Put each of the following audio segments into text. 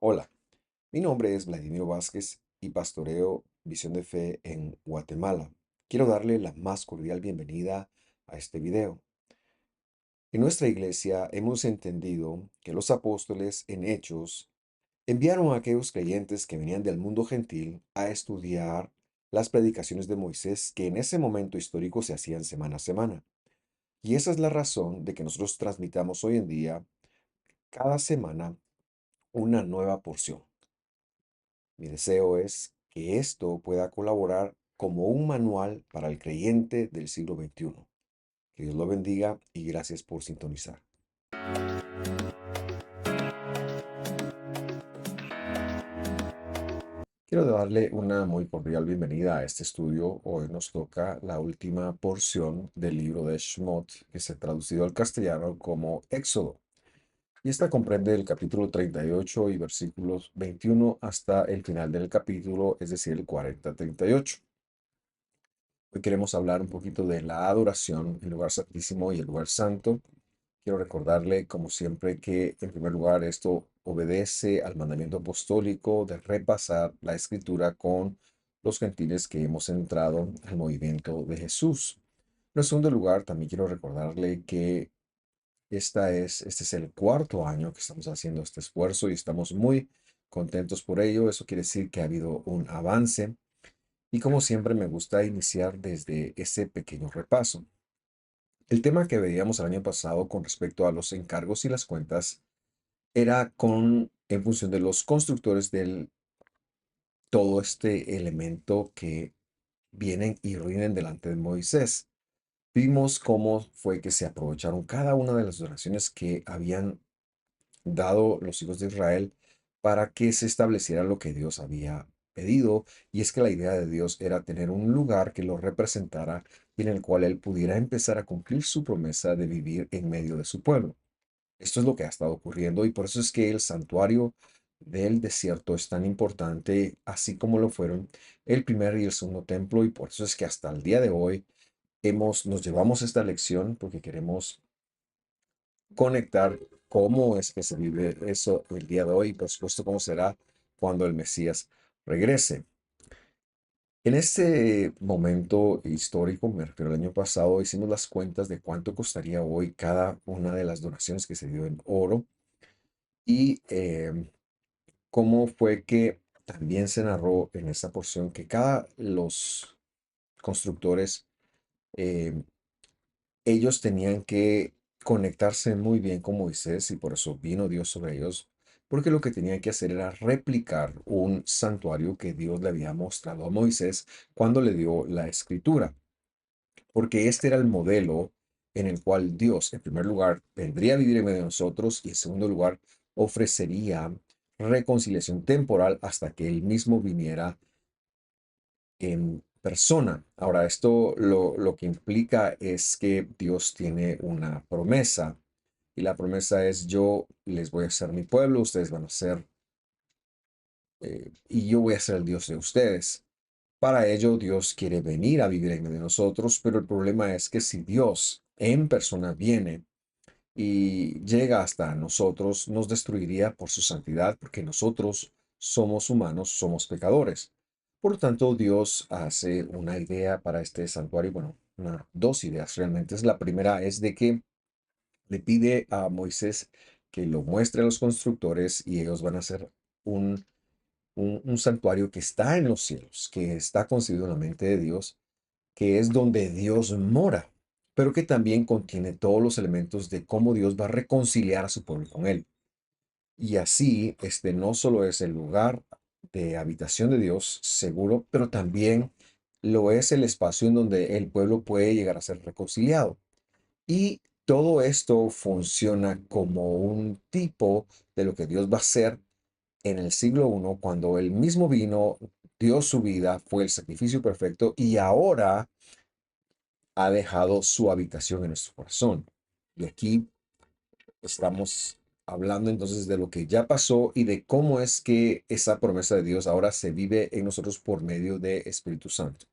Hola, mi nombre es Vladimiro Vázquez y pastoreo Visión de Fe en Guatemala. Quiero darle la más cordial bienvenida a este video. En nuestra iglesia hemos entendido que los apóstoles en Hechos enviaron a aquellos creyentes que venían del mundo gentil a estudiar las predicaciones de Moisés que en ese momento histórico se hacían semana a semana. Y esa es la razón de que nosotros transmitamos hoy en día cada semana una nueva porción. Mi deseo es que esto pueda colaborar como un manual para el creyente del siglo XXI. Que Dios lo bendiga y gracias por sintonizar. Quiero darle una muy cordial bienvenida a este estudio. Hoy nos toca la última porción del libro de Shemot, que se ha traducido al castellano como Éxodo. Y esta comprende el capítulo 38 y versículos 21 hasta el final del capítulo, es decir, el 40-38. Hoy queremos hablar un poquito de la adoración, el lugar santísimo y el lugar santo. Quiero recordarle, como siempre, que en primer lugar esto obedece al mandamiento apostólico de repasar la escritura con los gentiles que hemos entrado al movimiento de Jesús. En segundo lugar, también quiero recordarle que este es el cuarto año que estamos haciendo este esfuerzo y estamos muy contentos por ello. Eso quiere decir que ha habido un avance. Y como siempre me gusta iniciar desde ese pequeño repaso. El tema que veíamos el año pasado con respecto a los encargos y las cuentas era en función de los constructores del todo este elemento que vienen y rinden delante de Moisés. Vimos cómo fue que se aprovecharon cada una de las donaciones que habían dado los hijos de Israel para que se estableciera lo que Dios había pedido, y es que la idea de Dios era tener un lugar que lo representara y en el cual él pudiera empezar a cumplir su promesa de vivir en medio de su pueblo. Esto es lo que ha estado ocurriendo y por eso es que el santuario del desierto es tan importante, así como lo fueron el primer y el segundo templo, y por eso es que hasta el día de hoy nos llevamos esta lección porque queremos conectar cómo es que se vive eso el día de hoy y por supuesto cómo será cuando el Mesías regrese. En este momento histórico, me refiero al año pasado, hicimos las cuentas de cuánto costaría hoy cada una de las donaciones que se dio en oro y cómo fue que también se narró en esa porción que cada los constructores eh, ellos tenían que conectarse muy bien con Moisés y por eso vino Dios sobre ellos, porque lo que tenían que hacer era replicar un santuario que Dios le había mostrado a Moisés cuando le dio la escritura, porque este era el modelo en el cual Dios, en primer lugar, vendría a vivir en medio de nosotros y en segundo lugar, ofrecería reconciliación temporal hasta que él mismo viniera en persona. Ahora, esto lo que implica es que Dios tiene una promesa y la promesa es yo les voy a ser mi pueblo, ustedes van a ser, y yo voy a ser el Dios de ustedes. Para ello, Dios quiere venir a vivir en medio de nosotros, pero el problema es que si Dios en persona viene y llega hasta nosotros, nos destruiría por su santidad, porque nosotros somos humanos, somos pecadores. Por lo tanto, Dios hace una idea para este santuario, bueno, dos ideas realmente. La primera es de que le pide a Moisés que lo muestre a los constructores y ellos van a hacer un, un santuario que está en los cielos, que está concebido en la mente de Dios, que es donde Dios mora, pero que también contiene todos los elementos de cómo Dios va a reconciliar a su pueblo con él. Y así, este no solo es el lugar de habitación de Dios seguro, pero también lo es el espacio en donde el pueblo puede llegar a ser reconciliado. Y todo esto funciona como un tipo de lo que Dios va a hacer en el siglo I, cuando él mismo vino, dio su vida, fue el sacrificio perfecto y ahora ha dejado su habitación en nuestro corazón. Y aquí estamos hablando entonces de lo que ya pasó y de cómo es que esa promesa de Dios ahora se vive en nosotros por medio de Espíritu Santo.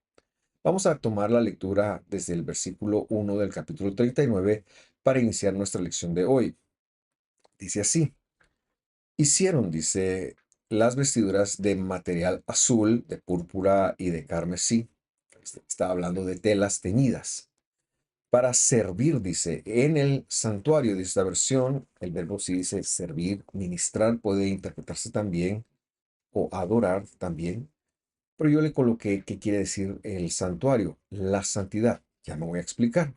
Vamos a tomar la lectura desde el versículo 1 del capítulo 39 para iniciar nuestra lección de hoy. Dice así: Hicieron, dice, las vestiduras de material azul, de púrpura y de carmesí. Está hablando de telas teñidas. Para servir, dice, en el santuario de esta versión, el verbo sí dice servir, ministrar, puede interpretarse también, o adorar también. Pero yo le coloqué qué quiere decir el santuario, la santidad. Ya me voy a explicar.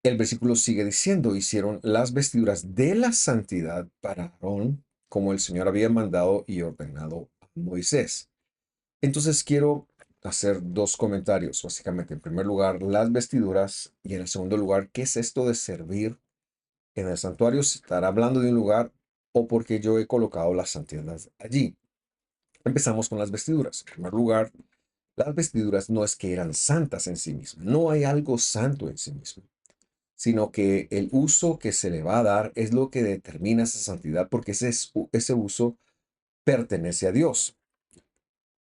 El versículo sigue diciendo, hicieron las vestiduras de la santidad para Aarón, como el Señor había mandado y ordenado a Moisés. Entonces quiero hacer dos comentarios, básicamente. En primer lugar, las vestiduras y en el segundo lugar, ¿qué es esto de servir en el santuario? ¿Se estará hablando de un lugar o porque yo he colocado la santidad allí? Empezamos con las vestiduras. En primer lugar, las vestiduras no es que eran santas en sí mismas, no hay algo santo en sí mismo, sino que el uso que se le va a dar es lo que determina esa santidad, porque ese uso pertenece a Dios.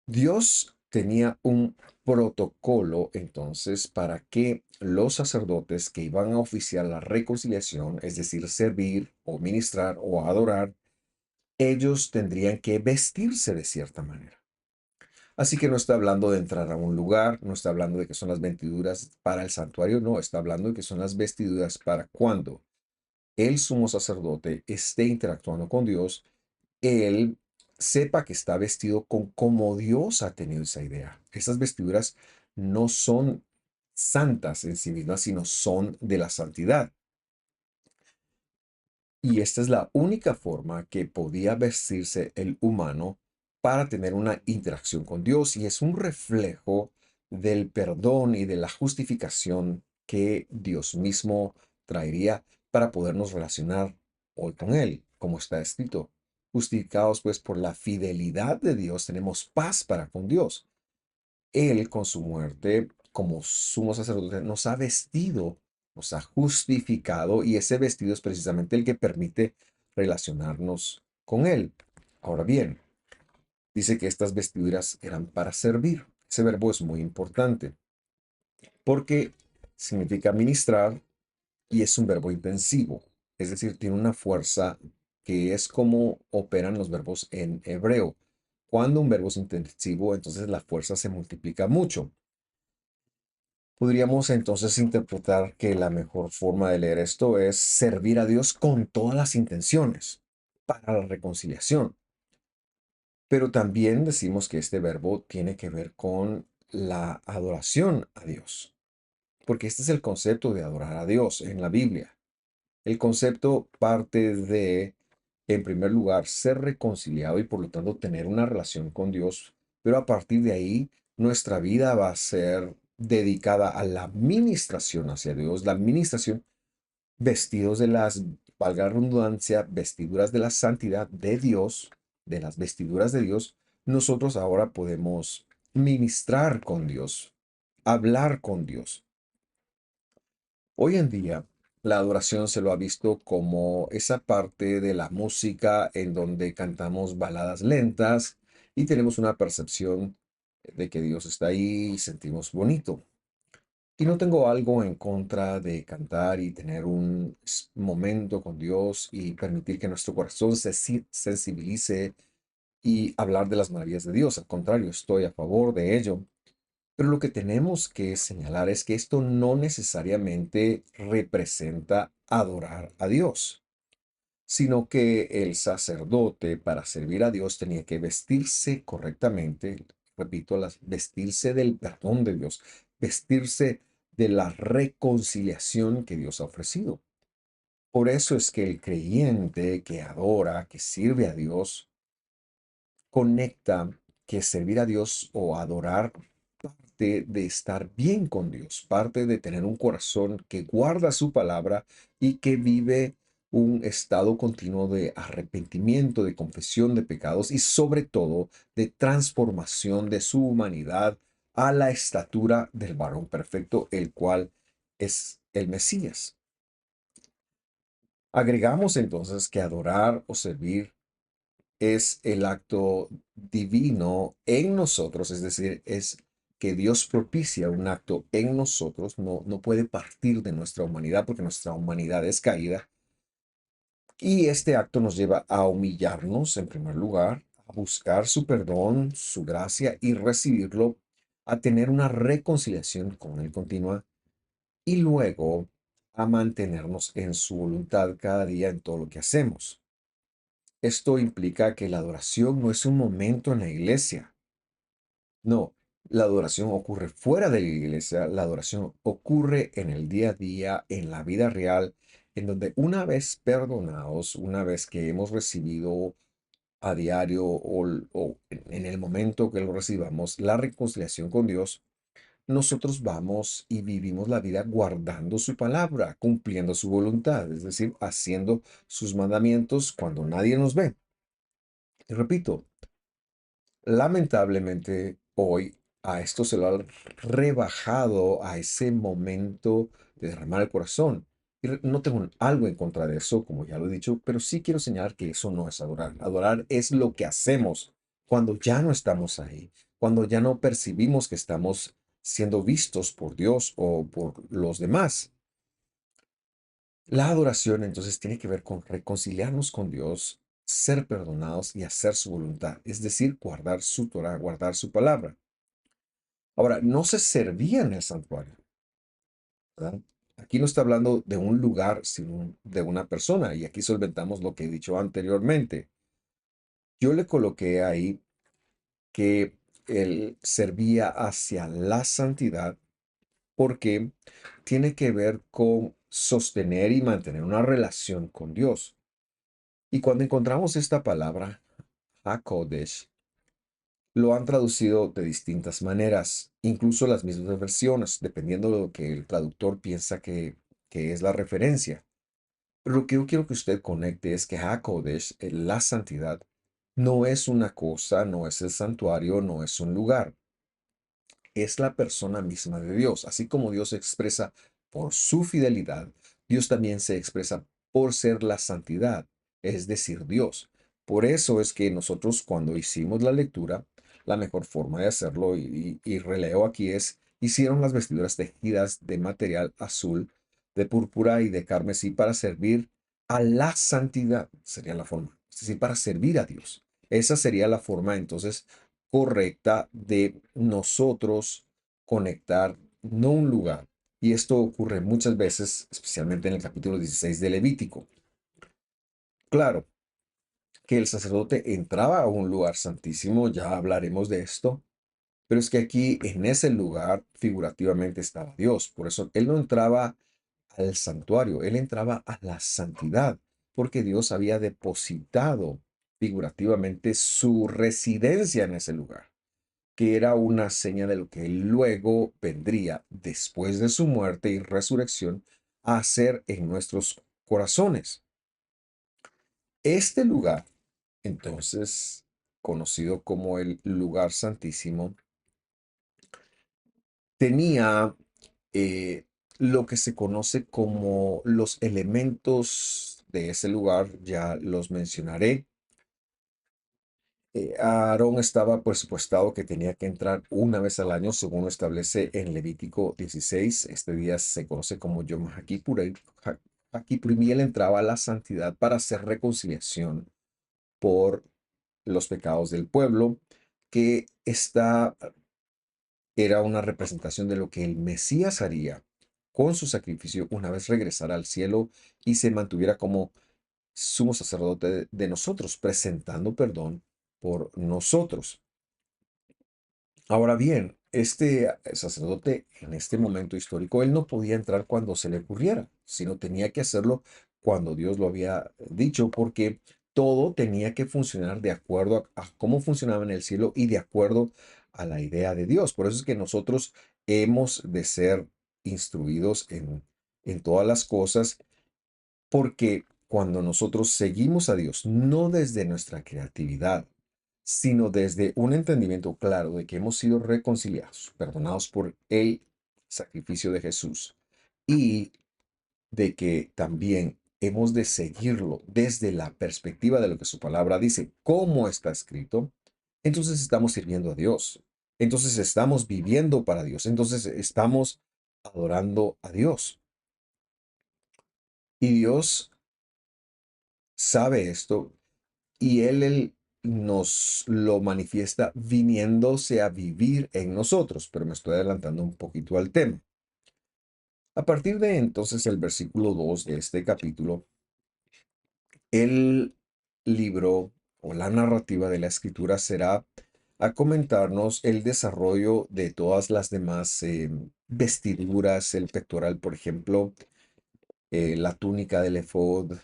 Dios tenía un protocolo entonces para que los sacerdotes que iban a oficiar la reconciliación, es decir, servir o ministrar o adorar, ellos tendrían que vestirse de cierta manera. Así que no está hablando de entrar a un lugar, no está hablando de que son las vestiduras para el santuario, no, está hablando de que son las vestiduras para cuando el sumo sacerdote esté interactuando con Dios, él sepa que está vestido con como Dios ha tenido esa idea. Esas vestiduras no son santas en sí mismas, sino son de la santidad. Y esta es la única forma que podía vestirse el humano para tener una interacción con Dios y es un reflejo del perdón y de la justificación que Dios mismo traería para podernos relacionar hoy con Él, como está escrito. Justificados pues por la fidelidad de Dios, tenemos paz para con Dios. Él con su muerte como sumo sacerdote nos ha vestido, nos ha justificado y ese vestido es precisamente el que permite relacionarnos con Él. Ahora bien, dice que estas vestiduras eran para servir. Ese verbo es muy importante porque significa ministrar y es un verbo intensivo, es decir, tiene una fuerza que es como operan los verbos en hebreo. Cuando un verbo es intensivo, entonces la fuerza se multiplica mucho. Podríamos entonces interpretar que la mejor forma de leer esto es servir a Dios con todas las intenciones para la reconciliación. Pero también decimos que este verbo tiene que ver con la adoración a Dios, porque este es el concepto de adorar a Dios en la Biblia. El concepto parte de, en primer lugar, ser reconciliado y por lo tanto tener una relación con Dios, pero a partir de ahí nuestra vida va a ser dedicada a la administración hacia Dios, la administración vestidos de las, valga la redundancia, vestiduras de la santidad de Dios, de las vestiduras de Dios, nosotros ahora podemos ministrar con Dios, hablar con Dios. Hoy en día, la adoración se lo ha visto como esa parte de la música en donde cantamos baladas lentas y tenemos una percepción de que Dios está ahí y sentimos bonito. Y no tengo algo en contra de cantar y tener un momento con Dios y permitir que nuestro corazón se sensibilice y hablar de las maravillas de Dios. Al contrario, estoy a favor de ello. Pero lo que tenemos que señalar es que esto no necesariamente representa adorar a Dios, sino que el sacerdote para servir a Dios tenía que vestirse correctamente, repito, vestirse del perdón de Dios, vestirse de la reconciliación que Dios ha ofrecido. Por eso es que el creyente que adora, que sirve a Dios, conecta que servir a Dios o adorar parte de estar bien con Dios, parte de tener un corazón que guarda su palabra y que vive un estado continuo de arrepentimiento, de confesión de pecados y sobre todo de transformación de su humanidad a la estatura del varón perfecto, el cual es el Mesías. Agregamos entonces que adorar o servir es el acto divino en nosotros, es decir, es que Dios propicia un acto en nosotros, no puede partir de nuestra humanidad porque nuestra humanidad es caída, Y este acto nos lleva a humillarnos en primer lugar, a buscar su perdón, su gracia y recibirlo, a tener una reconciliación con Él continua y luego a mantenernos en su voluntad cada día en todo lo que hacemos. Esto implica que la adoración no es un momento en la iglesia. No, la adoración ocurre fuera de la iglesia, la adoración ocurre en el día a día, en la vida real, en donde una vez perdonados, una vez que hemos recibido a diario o en el momento que lo recibamos, la reconciliación con Dios, nosotros vamos y vivimos la vida guardando su palabra, cumpliendo su voluntad, es decir, haciendo sus mandamientos cuando nadie nos ve. Y repito, lamentablemente, hoy a esto se lo ha rebajado a ese momento de derramar el corazón. Y no tengo algo en contra de eso, como ya lo he dicho, pero sí quiero señalar que eso no es adorar. Adorar es lo que hacemos cuando ya no estamos ahí, cuando ya no percibimos que estamos siendo vistos por Dios o por los demás. La adoración entonces tiene que ver con reconciliarnos con Dios, ser perdonados y hacer su voluntad, es decir, guardar su Torah, guardar su palabra. Ahora, no se servía en el santuario, ¿verdad? Aquí no está hablando de un lugar, sino de una persona, y aquí solventamos lo que he dicho anteriormente. Yo le coloqué ahí que él servía hacia la santidad porque tiene que ver con sostener y mantener una relación con Dios. Y cuando encontramos esta palabra, HaKodesh, lo han traducido de distintas maneras, incluso las mismas versiones, dependiendo de lo que el traductor piensa que es la referencia. Pero lo que yo quiero que usted conecte es que HaKodesh, la santidad, no es una cosa, no es el santuario, no es un lugar, es la persona misma de Dios. Así como Dios se expresa por su fidelidad, Dios también se expresa por ser la santidad, es decir, Dios. Por eso es que nosotros cuando hicimos la lectura, la mejor forma de hacerlo, y releo aquí es, hicieron las vestiduras tejidas de material azul, de púrpura y de carmesí para servir a la santidad, sería la forma, es decir, para servir a Dios. Esa sería la forma entonces correcta de nosotros conectar, no un lugar. Y esto ocurre muchas veces, especialmente en el capítulo 16 de Levítico. Claro, que el sacerdote entraba a un lugar santísimo, ya hablaremos de esto, pero es que aquí en ese lugar figurativamente estaba Dios. Por eso él no entraba al santuario, él entraba a la santidad, porque Dios había depositado figurativamente su residencia en ese lugar, que era una seña de lo que él luego vendría después de su muerte y resurrección a hacer en nuestros corazones. Este lugar, entonces, conocido como el lugar santísimo, tenía eh, lo que se conoce como los elementos de ese lugar, ya los mencionaré. Aarón estaba presupuestado que tenía que entrar una vez al año, según lo establece en Levítico 16. Este día se conoce como Yom HaKippurim. HaKippurim, y él entraba a la santidad para hacer reconciliación por los pecados del pueblo, que era una representación de lo que el Mesías haría con su sacrificio una vez regresara al cielo y se mantuviera como sumo sacerdote de nosotros, presentando perdón por nosotros. Ahora bien, este sacerdote en este momento histórico, él no podía entrar cuando se le ocurriera, sino tenía que hacerlo cuando Dios lo había dicho, porque todo tenía que funcionar de acuerdo a cómo funcionaba en el cielo y de acuerdo a la idea de Dios. Por eso es que nosotros hemos de ser instruidos en todas las cosas, porque cuando nosotros seguimos a Dios, no desde nuestra creatividad, sino desde un entendimiento claro de que hemos sido reconciliados, perdonados por el sacrificio de Jesús, y de que también hemos de seguirlo desde la perspectiva de lo que su palabra dice, como está escrito, entonces estamos sirviendo a Dios. Entonces estamos viviendo para Dios. Entonces estamos adorando a Dios. Y Dios sabe esto y Él nos lo manifiesta viniéndose a vivir en nosotros, pero me estoy adelantando un poquito al tema. A partir de entonces el versículo 2 de este capítulo, el libro o la narrativa de la escritura será a comentarnos el desarrollo de todas las demás vestiduras, el pectoral, por ejemplo, la túnica del efod,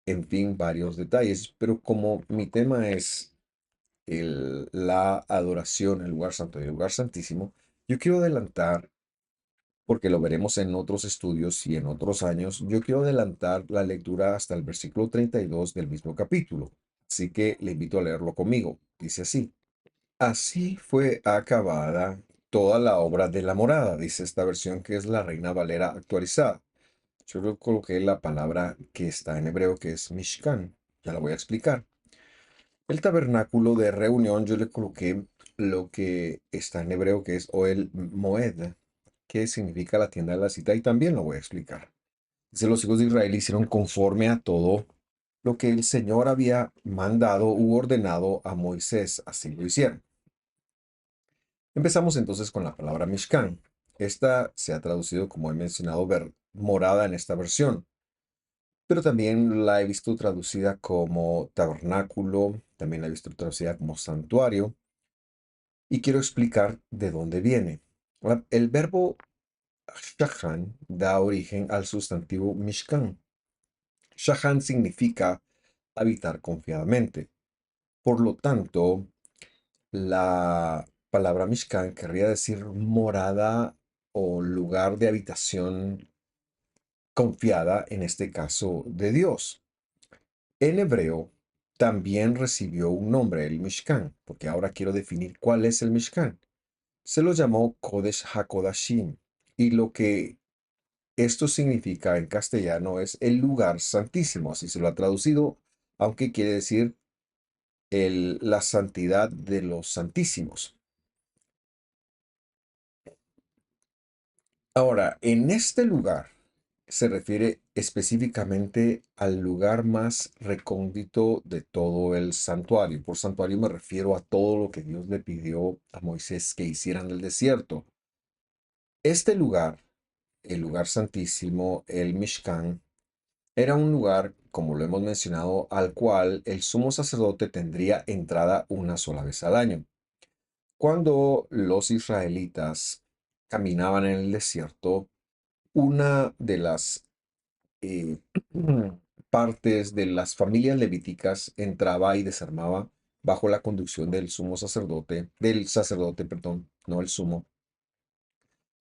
en fin, varios detalles. Pero como mi tema es la adoración, el lugar santo y el lugar santísimo, yo quiero adelantar, porque lo veremos en otros estudios y en otros años, yo quiero adelantar la lectura hasta el versículo 32 del mismo capítulo. Así que le invito a leerlo conmigo. Dice así. Así fue acabada toda la obra de la morada, dice esta versión que es la Reina Valera actualizada. Yo le coloqué la palabra que está en hebreo que es Mishkan. Ya la voy a explicar. El tabernáculo de reunión yo le coloqué lo que está en hebreo que es Oel Moed, que significa la tienda de la cita y también lo voy a explicar. Dice, los hijos de Israel hicieron conforme a todo lo que el Señor había mandado u ordenado a Moisés, así lo hicieron. Empezamos entonces con la palabra Mishkan. Esta se ha traducido, como he mencionado, morada en esta versión, pero también la he visto traducida como tabernáculo, también la he visto traducida como santuario, y quiero explicar de dónde viene. El verbo shahan da origen al sustantivo Mishkan. Shahan significa habitar confiadamente. Por lo tanto, la palabra Mishkan querría decir morada o lugar de habitación confiada, en este caso de Dios. En hebreo también recibió un nombre, el Mishkan, porque ahora quiero definir cuál es el Mishkan. Se lo llamó Kodesh HaKodashim, y lo que esto significa en castellano es el lugar santísimo, así se lo ha traducido, aunque quiere decir la santidad de los santísimos. Ahora, en este lugar se refiere específicamente al lugar más recóndito de todo el santuario. Por santuario me refiero a todo lo que Dios le pidió a Moisés que hiciera en el desierto. Este lugar, el lugar santísimo, el Mishkan, era un lugar, como lo hemos mencionado, al cual el sumo sacerdote tendría entrada una sola vez al año. Cuando los israelitas caminaban en el desierto, una de las eh, partes de las familias levíticas entraba y desarmaba bajo la conducción del sumo sacerdote, perdón, no el sumo,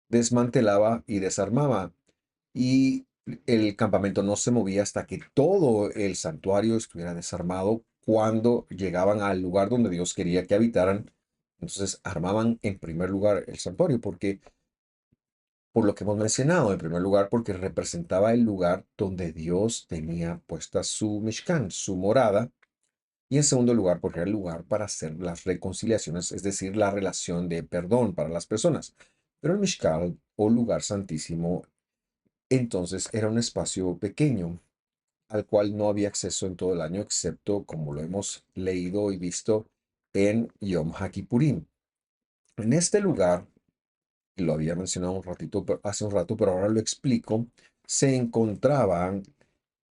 desmantelaba y desarmaba. Y el campamento no se movía hasta que todo el santuario estuviera desarmado. Cuando llegaban al lugar donde Dios quería que habitaran, entonces armaban en primer lugar el santuario, porque por lo que hemos mencionado, en primer lugar, porque representaba el lugar donde Dios tenía puesta su Mishkan, su morada, y en segundo lugar, porque era el lugar para hacer las reconciliaciones, es decir, la relación de perdón para las personas. Pero el Mishkan, o lugar santísimo, entonces era un espacio pequeño al cual no había acceso en todo el año, excepto, como lo hemos leído y visto, en Yom HaKippurim. En este lugar, lo había mencionado un ratito, hace un rato, pero ahora lo explico, se encontraba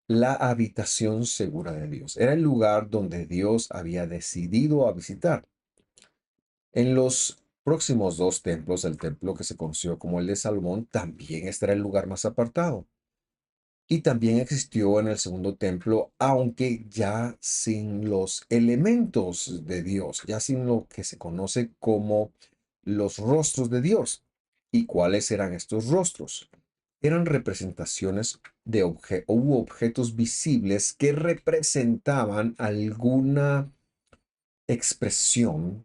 la habitación segura de Dios. Era el lugar donde Dios había decidido a visitar. En los próximos dos templos, el templo que se conoció como el de Salomón, también este era el lugar más apartado. Y también existió en el segundo templo, aunque ya sin los elementos de Dios, ya sin lo que se conoce como los rostros de Dios. ¿Y cuáles eran estos rostros? Eran representaciones de objetos visibles que representaban alguna expresión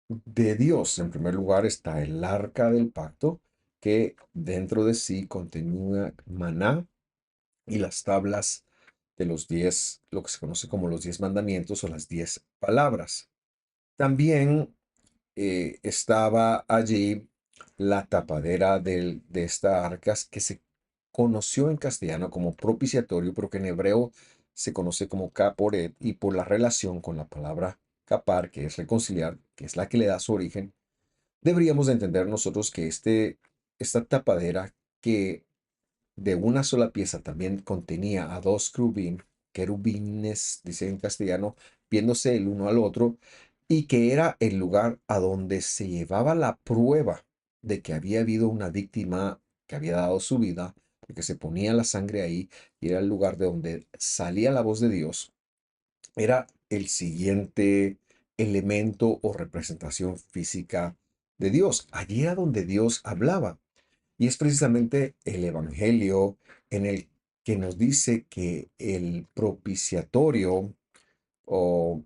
de Dios. En primer lugar está el arca del pacto, que dentro de sí contenía maná y las tablas de los 10, lo que se conoce como los 10 mandamientos o las 10 palabras. También estaba allí la tapadera de esta arca que se conoció en castellano como propiciatorio, pero que en hebreo se conoce como caporet y por la relación con la palabra capar, que es reconciliar, que es la que le da su origen, deberíamos de entender nosotros que esta tapadera que de una sola pieza también contenía a dos querubines, dice en castellano, viéndose el uno al otro, y que era el lugar a donde se llevaba la prueba de que había habido una víctima que había dado su vida, porque se ponía la sangre ahí, y era el lugar de donde salía la voz de Dios, era el siguiente elemento o representación física de Dios. Allí era donde Dios hablaba. Y es precisamente el Evangelio en el que nos dice que el propiciatorio o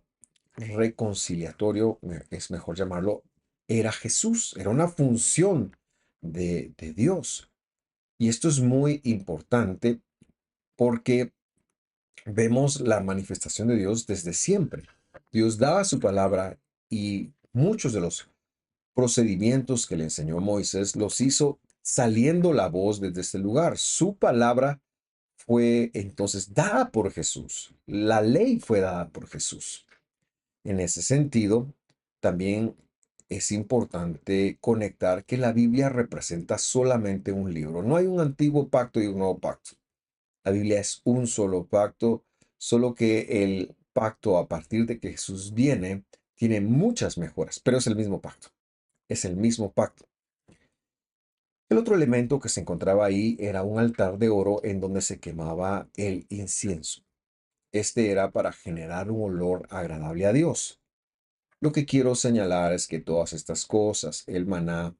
reconciliatorio, es mejor llamarlo, era Jesús, era una función de Dios. Y esto es muy importante porque vemos la manifestación de Dios desde siempre. Dios daba su palabra y muchos de los procedimientos que le enseñó Moisés los hizo saliendo la voz desde este lugar. Su palabra fue entonces dada por Jesús. La ley fue dada por Jesús. En ese sentido, también es importante conectar que la Biblia representa solamente un libro. No hay un antiguo pacto y un nuevo pacto. La Biblia es un solo pacto, solo que el pacto a partir de que Jesús viene tiene muchas mejoras, pero es el mismo pacto. Es el mismo pacto. El otro elemento que se encontraba ahí era un altar de oro en donde se quemaba el incienso. Este era para generar un olor agradable a Dios. Lo que quiero señalar es que todas estas cosas, el maná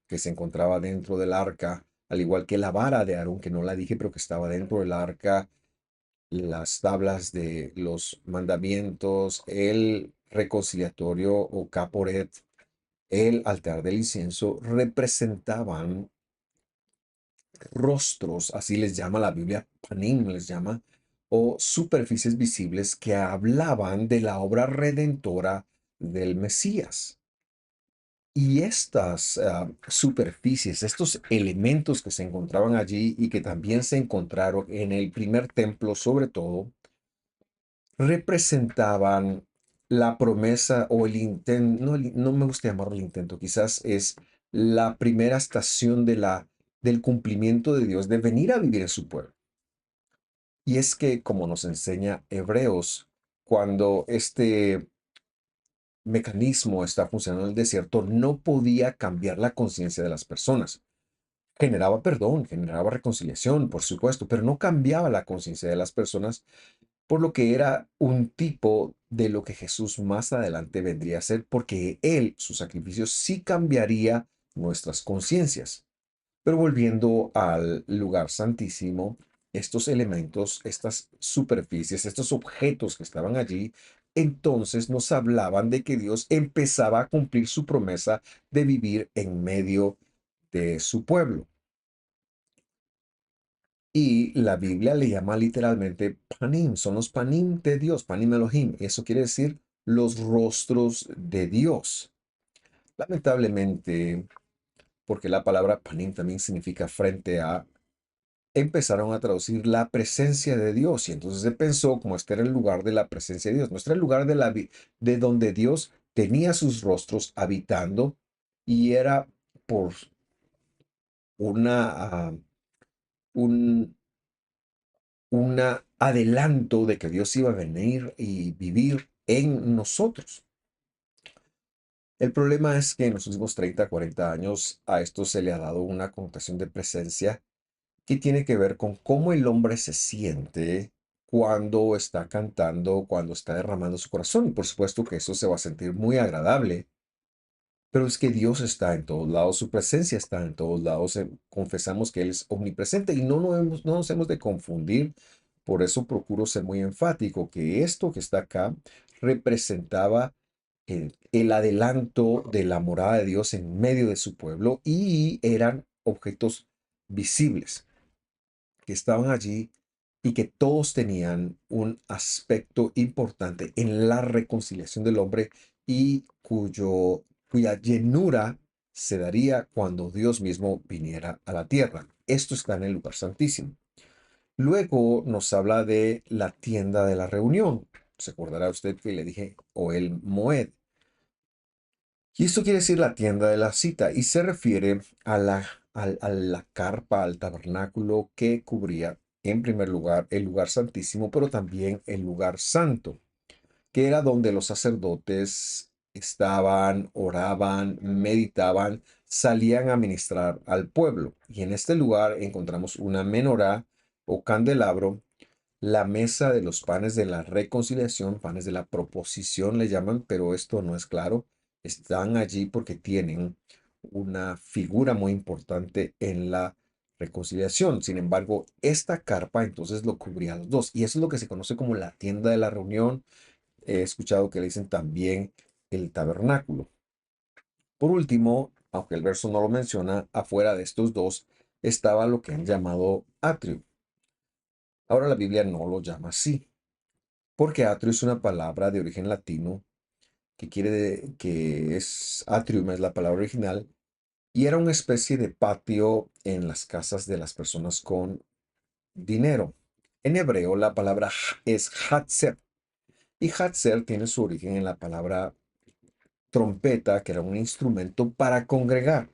que se encontraba dentro del arca, al igual que la vara de Aarón, que no la dije, pero que estaba dentro del arca, las tablas de los mandamientos, el reconciliatorio o caporet, el altar del incienso, representaban rostros, así les llama la Biblia, panim les llama, o superficies visibles que hablaban de la obra redentora del Mesías. Y estas superficies, estos elementos que se encontraban allí y que también se encontraron en el primer templo, sobre todo, representaban la promesa o el intento, no, no me gusta llamarlo el intento, quizás es la primera estación del cumplimiento de Dios de venir a vivir en su pueblo. Y es que, como nos enseña Hebreos, cuando este mecanismo está funcionando en el desierto, no podía cambiar la conciencia de las personas. Generaba perdón, generaba reconciliación, por supuesto, pero no cambiaba la conciencia de las personas, por lo que era un tipo de lo que Jesús más adelante vendría a ser, porque Él, su sacrificio, sí cambiaría nuestras conciencias. Pero volviendo al lugar santísimo, estos elementos, estas superficies, estos objetos que estaban allí, entonces nos hablaban de que Dios empezaba a cumplir su promesa de vivir en medio de su pueblo. Y la Biblia le llama literalmente panim, son los panim de Dios, panim Elohim. Eso quiere decir los rostros de Dios. Lamentablemente, porque la palabra panim también significa frente a, empezaron a traducir la presencia de Dios. Y entonces se pensó como este era el lugar de la presencia de Dios. No, este era el lugar de donde Dios tenía sus rostros habitando y era por una, un, adelanto de que Dios iba a venir y vivir en nosotros. El problema es que en los últimos 30, 40 años a esto se le ha dado una connotación de presencia que tiene que ver con cómo el hombre se siente cuando está cantando, cuando está derramando su corazón. Y por supuesto que eso se va a sentir muy agradable, pero es que Dios está en todos lados, su presencia está en todos lados. Confesamos que Él es omnipresente y no nos hemos de confundir. Por eso procuro ser muy enfático que esto que está acá representaba el adelanto de la morada de Dios en medio de su pueblo y eran objetos visibles que estaban allí y que todos tenían un aspecto importante en la reconciliación del hombre y cuya llenura se daría cuando Dios mismo viniera a la tierra. Esto está en el lugar santísimo. Luego nos habla de la tienda de la reunión. Se acordará usted que le dije, o el Moed. Y esto quiere decir la tienda de la cita y se refiere a la carpa, al tabernáculo que cubría en primer lugar el lugar santísimo, pero también el lugar santo, que era donde los sacerdotes estaban, oraban, meditaban, salían a ministrar al pueblo. Y en este lugar encontramos una menorá o candelabro, la mesa de los panes de la reconciliación, panes de la proposición le llaman, pero esto no es claro. Están allí porque tienen una figura muy importante en la reconciliación. Sin embargo, esta carpa entonces lo cubría a los dos. Y eso es lo que se conoce como la tienda de la reunión. He escuchado que le dicen también el tabernáculo. Por último, aunque el verso no lo menciona, afuera de estos dos estaba lo que han llamado atrio. Ahora la Biblia no lo llama así, porque atrio es una palabra de origen latino que es atrium, es la palabra original, y era una especie de patio en las casas de las personas con dinero. En hebreo la palabra es hatzer, y hatzer tiene su origen en la palabra trompeta, que era un instrumento para congregar.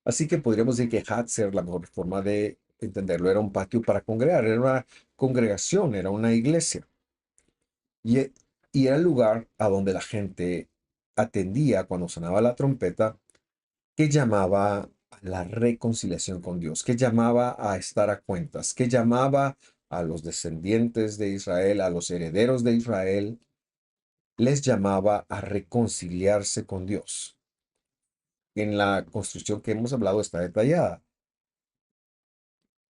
Así que podríamos decir que hatzer, la mejor forma de entenderlo, era un patio para congregar, era una congregación, era una iglesia. Y, y era el lugar a donde la gente atendía cuando sonaba la trompeta, que llamaba a la reconciliación con Dios, que llamaba a estar a cuentas, que llamaba a los descendientes de Israel, a los herederos de Israel, les llamaba a reconciliarse con Dios. En la construcción que hemos hablado está detallada,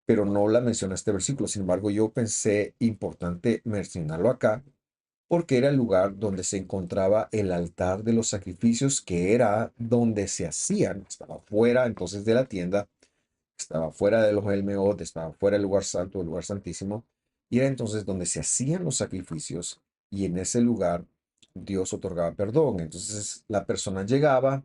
pero no la menciona este versículo. Sin embargo, yo pensé importante mencionarlo acá porque era el lugar donde se encontraba el altar de los sacrificios, que era donde se hacían, estaba fuera entonces de la tienda, estaba fuera del Ohel Meod, estaba fuera del lugar santo, del lugar santísimo, y era entonces donde se hacían los sacrificios, y en ese lugar Dios otorgaba perdón. Entonces la persona llegaba,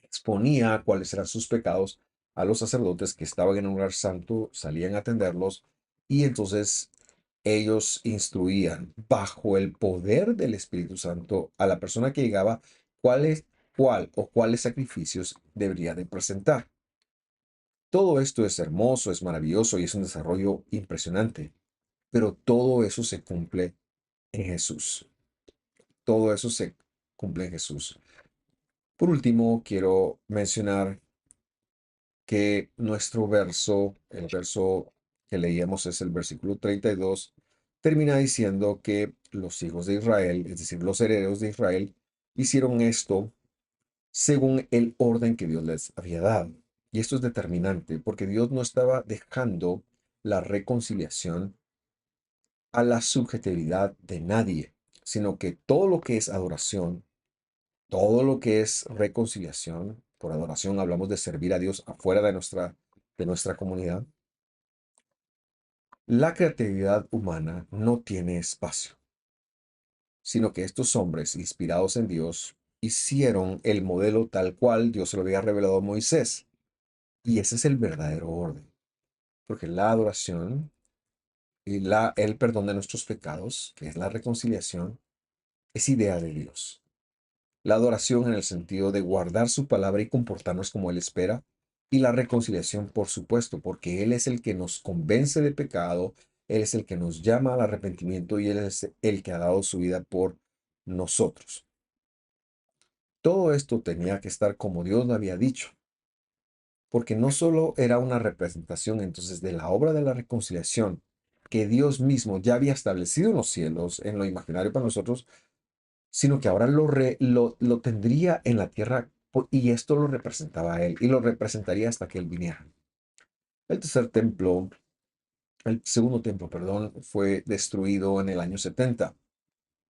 exponía cuáles eran sus pecados a los sacerdotes que estaban en un lugar santo, salían a atenderlos, y entonces ellos instruían bajo el poder del Espíritu Santo a la persona que llegaba cuál o cuáles sacrificios debería de presentar. Todo esto es hermoso, es maravilloso y es un desarrollo impresionante, pero todo eso se cumple en Jesús. Todo eso se cumple en Jesús. Por último, quiero mencionar que nuestro verso, el verso que leíamos es el versículo 32, termina diciendo que los hijos de Israel, es decir, los herederos de Israel, hicieron esto según el orden que Dios les había dado. Y esto es determinante porque Dios no estaba dejando la reconciliación a la subjetividad de nadie, sino que todo lo que es adoración, todo lo que es reconciliación, por adoración hablamos de servir a Dios afuera de nuestra comunidad, la creatividad humana no tiene espacio, sino que estos hombres, inspirados en Dios, hicieron el modelo tal cual Dios se lo había revelado a Moisés. Y ese es el verdadero orden, porque la adoración y el perdón de nuestros pecados, que es la reconciliación, es idea de Dios. La adoración en el sentido de guardar su palabra y comportarnos como Él espera. Y la reconciliación, por supuesto, porque Él es el que nos convence de pecado, Él es el que nos llama al arrepentimiento y Él es el que ha dado su vida por nosotros. Todo esto tenía que estar como Dios lo había dicho, porque no solo era una representación entonces de la obra de la reconciliación que Dios mismo ya había establecido en los cielos, en lo imaginario para nosotros, sino que ahora lo tendría en la tierra y esto lo representaba a él y lo representaría hasta que él viniera. El tercer templo, el segundo templo, perdón, fue destruido en el año 70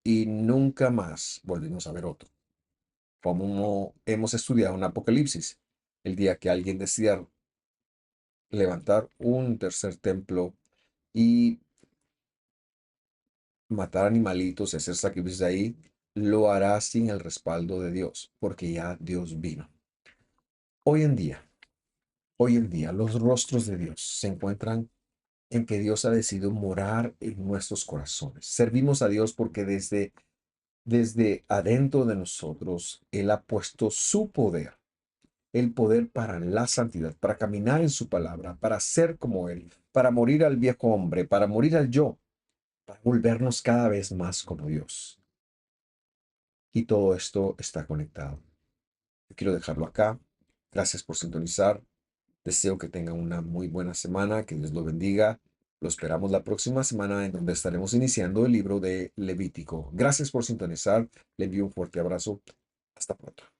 y nunca más volvimos a ver otro. Como hemos estudiado en Apocalipsis, el día que alguien decida levantar un tercer templo y matar animalitos y hacer sacrificios ahí, lo hará sin el respaldo de Dios, porque ya Dios vino. Hoy en día, Hoy en día, los rostros de Dios se encuentran en que Dios ha decidido morar en nuestros corazones. Servimos a Dios porque desde adentro de nosotros Él ha puesto su poder, el poder para la santidad, para caminar en su palabra, para ser como Él, para morir al viejo hombre, para morir al yo, para volvernos cada vez más como Dios. Y todo esto está conectado. Yo quiero dejarlo acá. Gracias por sintonizar. Deseo que tengan una muy buena semana, que Dios lo bendiga. Lo esperamos la próxima semana en donde estaremos iniciando el libro de Levítico. Gracias por sintonizar. Le envío un fuerte abrazo. Hasta pronto.